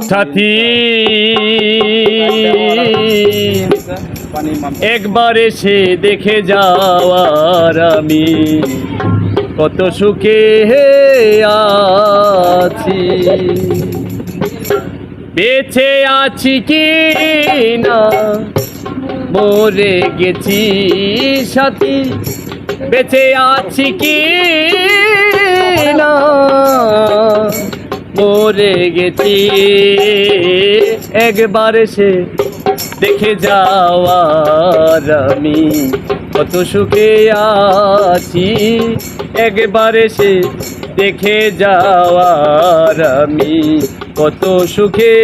সাথী একবার এসে দেখে যাওয়ার আমি কত সুখে আছি, বেঁচে আছি কি না মরে গেছি সাথী, বেঁচে আছি কি না মরে গেছি, একবার এসে দেখে যাওয়ার আমি কত সুখে আছি, একবার এসে দেখে যাওয়ার আমি কত সুখে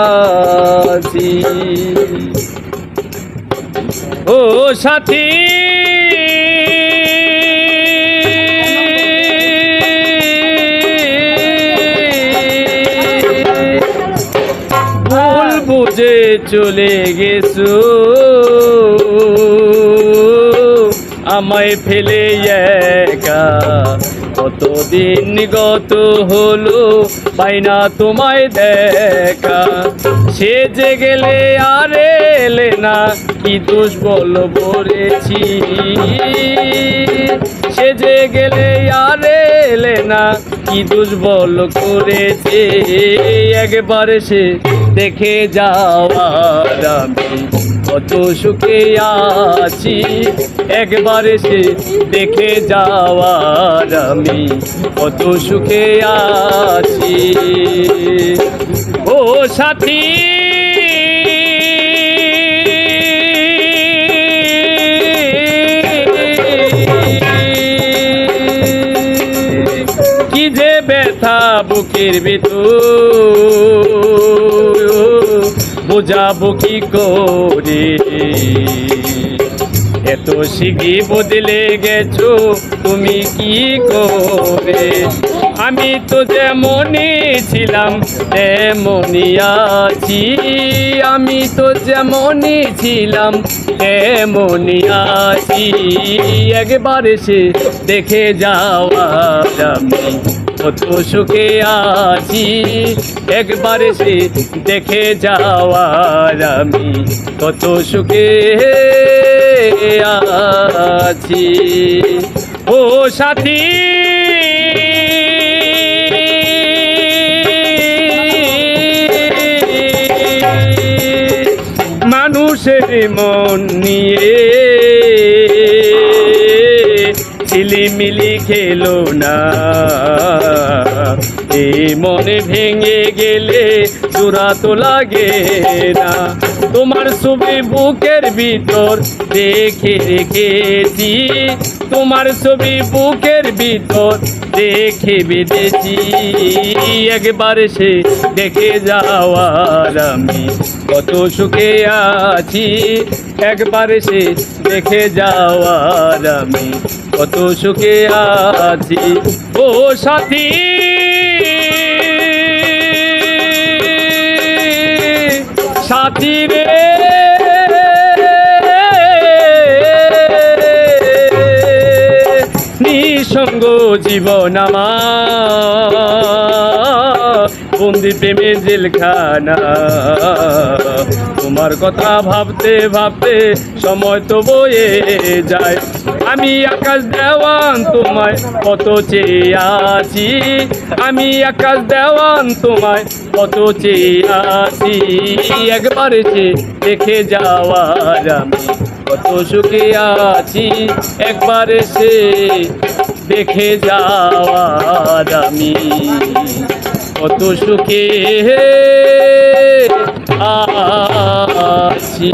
আছি। ও সাথী ভুল বুঝে চলে গেছো, আমায় ফেলে একা কতদিন গত হলো, পাই না তোমায় দেখা, সেজে গেলে আর এলে না কি দোষ বল বলেছি, সেজে গেলে আর এলে না কি দোষ বল করেছে, একবার সে দেখে যাওয়ার আমি কত সুখে আছি, একবার সে দেখে যাওয়ার আমি কত সুখে আছি। ও সাথী কি যে ব্যথা বুকের ভিতর বোঝাবো কি করে, এত শিগগির বদলে গেছো তুমি কি করে, আমি তো যেমনই ছিলাম তেমনই আছি, আমি তো যেমনই ছিলাম তেমনই আছি, একবার এসে দেখে যাওয়ার আমি কত সুখে আছি, একবার এসে দেখে যাওয়ার আমি কত সুখে আছি। ও সাথী মানুষের মন নিয়ে ঝিলিমিলি খেলো না, এই মনে ভেঙে গেলে জোড়া তো লাগে না, তোমার ছবি বুকের ভিতর দেখে রেখেছি, তোমার ছবি বুকের ভিতর দেখে বেঁধেছি, একবার সে দেখে যাওয়ার আমি কত সুখে আছি, একবার সে দেখে যাওয়ার আমি কত সুখে আছি। ও সাথী সাথী রে নিঃসঙ্গ জীবন আমার বন্দি প্রেমে জেলখানা, তোমার কথা ভাবতে ভাবতে সময় তো বয়ে যায়, আমি আকাশ দেওয়ান তোমায় কত চেয়ে আছি, আমি আকাশ দেওয়ান তোমায় কত চেয়ে আছি, একবার এসে দেখে যাওয়ার আমি কত সুখে আছি, একবার এসে দেখে যাওয়ার আমি কত সুখে আছি।